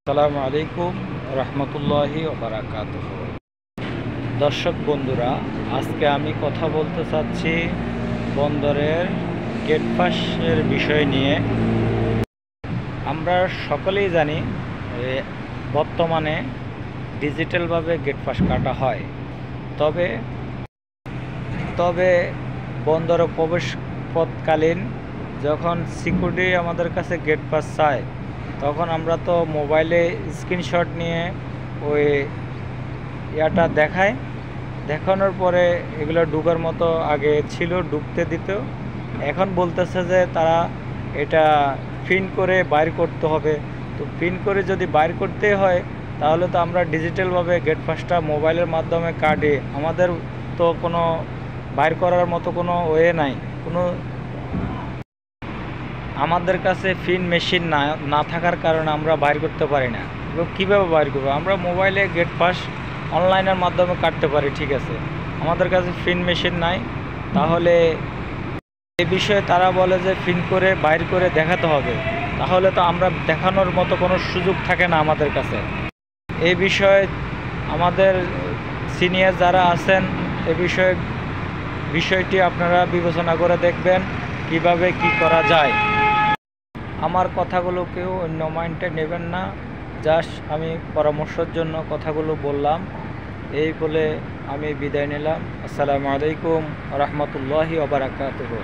আসসালামু আলাইকুম রহমতুল্লাহি ওয়া বারাকাতুহু। দর্শক বন্ধুরা, আজকে আমি কথা বলতে চাচ্ছি বন্দরের গেট পাসের বিষয় নিয়ে। আমরা সকলেই জানি বর্তমানে ডিজিটালভাবে গেট পাস কাটা হয়। তবে তবে বন্দরে প্রবেশ পথকালীন যখন সিকিউরিটি আমাদের কাছে গেট পাস চায়, তখন আমরা তো মোবাইলে স্ক্রিনশট নিয়ে ওই ইয়াটা দেখানোর পরে এগুলো ঢুকার মতো আগে ছিল, ঢুকতে দিত। এখন বলতেছে যে তারা এটা প্রিন্ট করে বাইর করতে হবে। তো প্রিন্ট করে যদি বাইর করতে হয়, তাহলে তো আমরা ডিজিটালভাবে গেট পাসটা মোবাইলের মাধ্যমে কাটে, আমাদের তো কোনো বাইর করার মতো কোনো ওয়ে নাই, আমাদের কাছে প্রিন্ট মেশিন না থাকার কারণে আমরা বাইর করতে পারি না। এবং কীভাবে বাইর করবো? আমরা মোবাইলে গেট পাস অনলাইনের মাধ্যমে কাটতে পারি, ঠিক আছে, আমাদের কাছে প্রিন্ট মেশিন নাই। তাহলে এ বিষয়ে তারা বলে যে প্রিন্ট করে বাইর করে দেখাতে হবে, তাহলে তো আমরা দেখানোর মতো কোনো সুযোগ থাকে না আমাদের কাছে। এই বিষয়ে আমাদের সিনিয়র যারা আছেন, এ বিষয়টি আপনারা বিবেচনা করে দেখবেন কিভাবে কি করা যায়। আমার কথাগুলো কেউ অন্য মাইন্ডে নেবেন না, জাস্ট আমি পরামর্শের জন্য কথাগুলো বললাম। এই বলে আমি বিদায় নিলাম। আসসালামু আলাইকুম রহমতুল্লাহি ওয়া বারাকাতুহু।